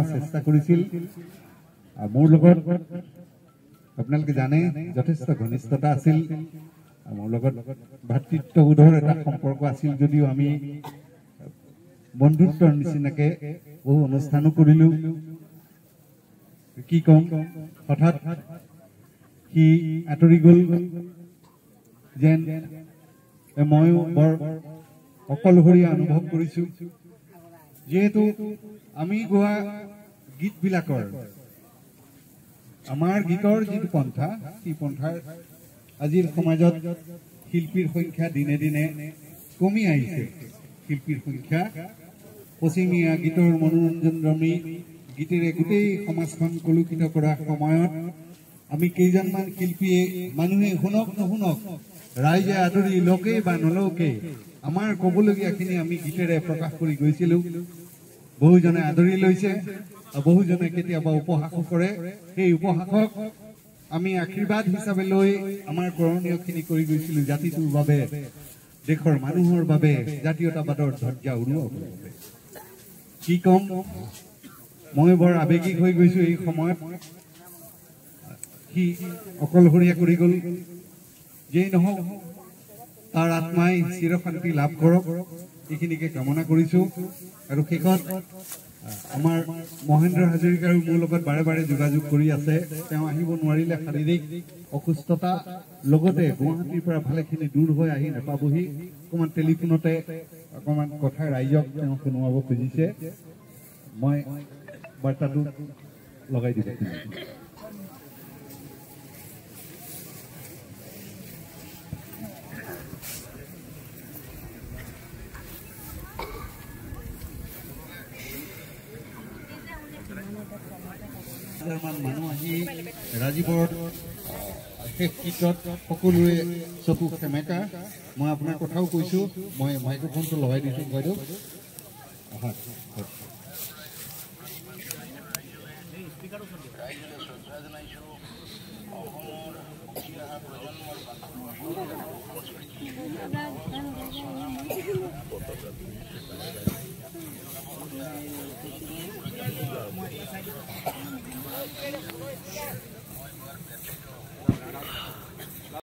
চেষ্টা কৰিছিল মোৰ লগত আপোনালোকে জানে যথেষ্ট ঘনিষ্ঠতা আছিল মোৰ লগত ভাতৃত্ববোধৰ এটা সম্পৰ্ক আছিল যদিও আমি বন্ধুত্বৰ নিচিনাকে বহু অনুষ্ঠানো কৰিলো কি কম হঠাৎ কি আঁতৰি গ'ল যেন ময়ো বৰ অকলশৰীয়া অনুভৱ কৰিছো যেহেতু আমি গোৱা গীতবিলাকৰ আমাৰ গীতৰ যিটো পন্থা সেই পন্থাৰ আজিৰ সমাজত শিল্পীৰ সংখ্যা দিনে দিনে কমি আহিছে শিল্পীৰ সংখ্যা পশ্চিমীয়া গীতৰ মনোৰঞ্জনৰমী গীতেৰে গোটেই সমাজখন কলুষিত কৰা সময়ত আমি কেইজনমান শিল্পীয়ে মানুহে শুনক নুশুনক ৰাইজে আদৰি লোকে বা নলকে আমাৰ কবলগীয়াখিনি আমি গীতেৰে প্ৰকাশ কৰি গৈছিলো বহুজনে আদৰি লৈছে বহুজনে কেতিয়াবা উপহাসো কৰে সেই উপহাসক আমি আশীৰ্বাদ হিচাপে লৈ আমাৰ কৰণীয়খিনি কৰি গৈছিলো জাতিটোৰ বাবে দেশৰ মানুহৰ বাবে জাতীয়তাবাদৰ ধ্বজা উৰুৱাবৰ বাবে কি কম মই বৰ আৱেগিক হৈ গৈছো এই সময়ত কি অকলশৰীয়া কৰি গ'ল যেই নহওক তাৰ আত্মাই চিৰশান্তি লাভ কৰক এইখিনিকে কামনা কৰিছো আৰু শেষত আমাৰ মহেন্দ্ৰ হাজৰিকাৰ মোৰ লগত বাৰে বাৰে যোগাযোগ কৰি আছে তেওঁ আহিব নোৱাৰিলে শাৰীৰিক অসুস্থতা লগতে গুৱাহাটীৰ পৰা ভালেখিনি দূৰ হৈ আহি নাপাবহি অকণমান টেলিফোনতে অকণমান কথা ৰাইজক তেওঁ শুনোৱাব খুজিছে মই বাৰ্তাটো লগাই দিব মানুহ আহি ৰাজীৱৰ শেষ গীতত সকলোৱে চকু সেমেকা মই আপোনাৰ কথাও কৈছো মই মাইক্ৰফোনটো লগাই দিছো বাইদেউ